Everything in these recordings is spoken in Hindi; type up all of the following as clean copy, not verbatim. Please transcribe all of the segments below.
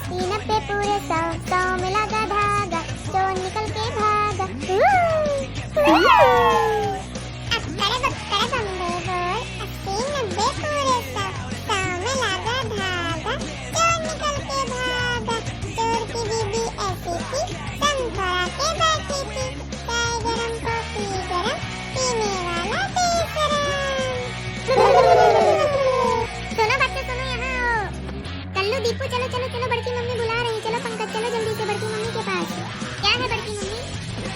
अस्सी नब्बे पूरे सौ, सौ में लगा धागा, चोर निकल के भागा। अक्कड़ बक्कड़ बम्बे बोल, अस्सी नब्बे पूरे सौ, सौ में लगा धागा, चोर निकल के भागा। चोर की बीबी ऐसी थी, संतरा के बैठी थी, चाय गरम कॉफी गरम, पीने वाला बेशरम। सुनो बच्चे सुनो, यहाँ आओ। कल्लू दीपू चलो चलो चलो, बड़की मम्मी बुला रही है। चलो पंकज चलो जल्दी से बड़की मम्मी के पास। क्या है बड़की मम्मी?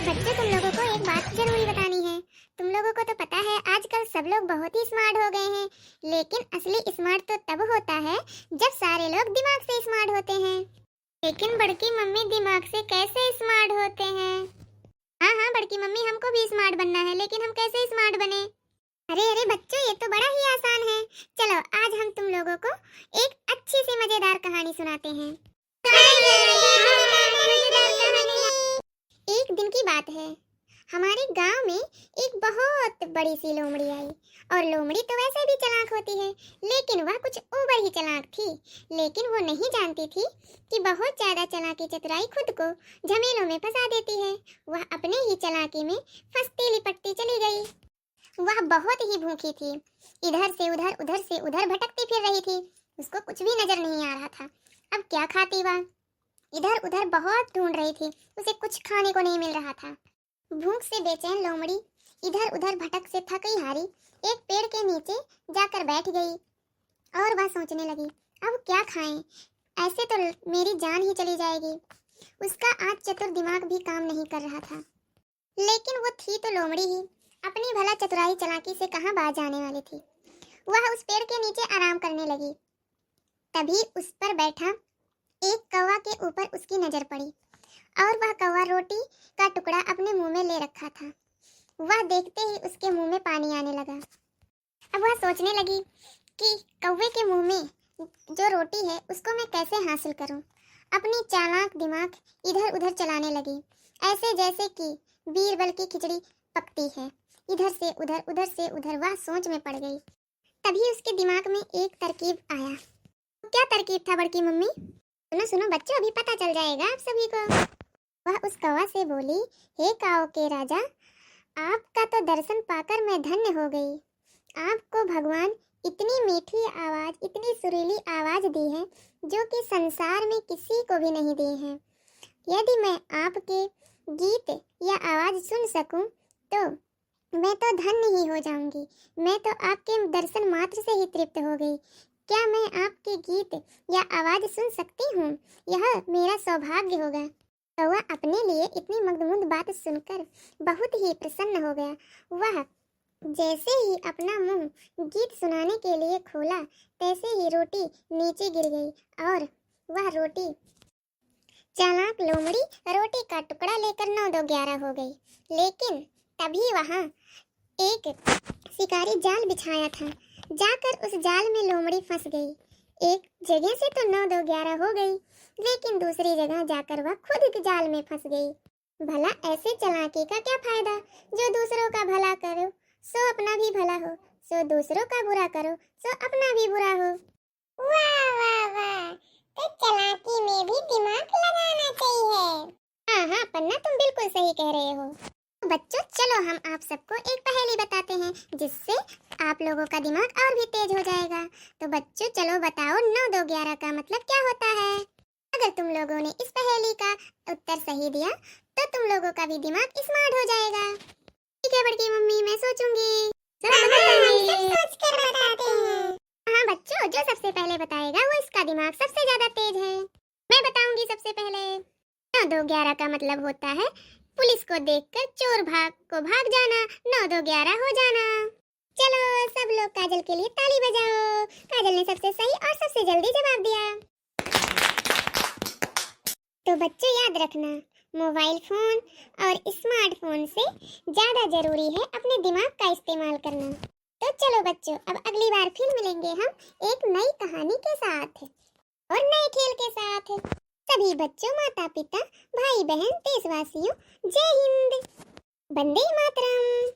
बच्चे तुम लोगों को एक बात जरूरी बतानी है। तुम लोगों को तो पता है आजकल सब लोग बहुत ही स्मार्ट हो गए हैं, लेकिन असली स्मार्ट तो तब होता है जब सारे लोग दिमाग से स्मार्ट होते हैं। लेकिन बड़की मम्मी दिमाग से कैसे स्मार्ट होते हैं? हाँ हाँ बड़की मम्मी, हमको भी स्मार्ट बनना है, लेकिन हम कैसे स्मार्ट बने? अरे अरे बच्चों, ये तो बड़ा ही आसान है। चलो आज हम तुम लोगों को एक अच्छी सी मजेदार कहानी सुनाते हैं। एक दिन की बात है, हमारे गांव में एक बहुत बड़ी सी लोमड़ी आई। और लोमड़ी तो वैसे भी चालाक होती है, लेकिन वह कुछ ओवर ही चालाक थी। लेकिन वो नहीं जानती थी कि बहुत ज्यादा चालाकी चतुराई खुद को झमेलों में फंसा देती है। वह अपने ही चालाकी में फंसती लिपटती चली गई। वह बहुत ही भूखी थी, इधर से उधर भटकती फिर रही थी। उसको कुछ भी नजर नहीं आ रहा था। अब क्या खाती वह? इधर उधर बहुत ढूंढ रही थी, उसे कुछ खाने को नहीं मिल रहा था। भूख से बेचैन लोमड़ी इधर उधर भटक से थकी हारी एक पेड़ के नीचे जाकर बैठ गई और वह सोचने लगी, अब क्या खाएं? ऐसे तो मेरी जान ही चली जाएगी। उसका आज चतुर दिमाग भी काम नहीं कर रहा था, लेकिन वो थी तो लोमड़ी ही, अपनी भला चतुराई चालाकी से कहां बाज जाने वाली थी। वह उस पेड़ के नीचे आराम करने लगी। तभी उस पर बैठा एक कौवा के ऊपर उसकी नजर पड़ी और वह कौवा रोटी का टुकड़ा अपने मुंह में ले रखा था। वह देखते ही उसके मुंह में पानी आने लगा। अब वह सोचने लगी कि कौवे के मुंह में जो रोटी है उसको मैं कैसे हासिल करूं। अपनी चालाक दिमाग इधर उधर चलाने लगी, ऐसे जैसे कि बीरबल की खिचड़ी पकती है। इधर से उधर वह सोच में पड़ गई। तभी उसके दिमाग में एक तरकीब आया। क्या तरकीब था बड़की मम्मी? सुनो सुनो बच्चों, अभी पता चल जाएगा आप सभी को। वह उस कौवा से बोली, हे काओ के राजा, आपका तो दर्शन पाकर मैं धन्य हो गई। आपको भगवान इतनी मीठी आवाज, इतनी सुरीली आवाज दी है जो कि संसार में किसी को भी नहीं दी है। यदि मैं आपके गीत या आवाज सुन सकूं तो मैं तो धन्य ही हो जाऊंगी। मैं तो आपके दर्शन मात्र से ही तृप्त हो गई। क्या मैं आपके गीत या आवाज सुन सकती हूँ? यह मेरा सौभाग्य होगा। कौवा अपने लिए इतनी मगदमुंद बात सुनकर बहुत ही प्रसन्न हो गया। वह जैसे ही अपना मुंह गीत सुनाने के लिए खोला, तैसे ही रोटी नीचे गिर गई और वह रोटी, चालाक लोमड़ी रोटी का टुकड़ा लेकर 9-2-11 हो गई। लेकिन तभी वहां एक शिकारी जाल बिछाया था। जाकर उस जाल में लोमड़ी फंस गई। एक जगह से तो 9-2-11 हो गई, लेकिन दूसरी जगह जाकर वह खुद जाल में फंस गई। भला ऐसे चालाकी का क्या फायदा? जो दूसरों का भला करो सो अपना भी भला हो, सो दूसरों का बुरा करो सो अपना भी बुरा हो। वाह वाह वाह, तो चालाकी में भी दिमाग लगाना चाहिए। हाँ हाँ पन्ना, तुम बिल्कुल सही कह रहे हो। बच्चों चलो हम आप सबको एक पहेली बताते हैं, जिससे आप लोगों का दिमाग और भी तेज हो जाएगा। तो बच्चों चलो बताओ, 9-2-11 का मतलब क्या होता है? अगर तुम लोगों ने इस पहेली का उत्तर सही दिया तो तुम लोगों का भी दिमाग स्मार्ट हो जाएगा। ठीक है बड़की मम्मी, मैं सोचूंगी। सोच कर बताते हैं। हाँ बच्चों, जो सबसे पहले बताएगा वो इसका दिमाग सबसे ज्यादा तेज है। मैं बताऊंगी सबसे पहले। 9-2-11 का मतलब होता है पुलिस को देखकर चोर भाग जाना, 9-2-11 हो जाना। चलो सब लोग काजल के लिए ताली बजाओ। काजल ने सबसे सही और सबसे जल्दी जवाब दिया। तो बच्चों याद रखना, मोबाइल फोन और स्मार्टफोन से ज्यादा जरूरी है अपने दिमाग का इस्तेमाल करना। तो चलो बच्चों, अब अगली बार फिर मिलेंगे हम एक नई कहानी के साथ और नए खेल के साथ। सभी बच्चों, माता पिता, भाई बहन, देशवासियों, जय हिंद, वंदे मातरम।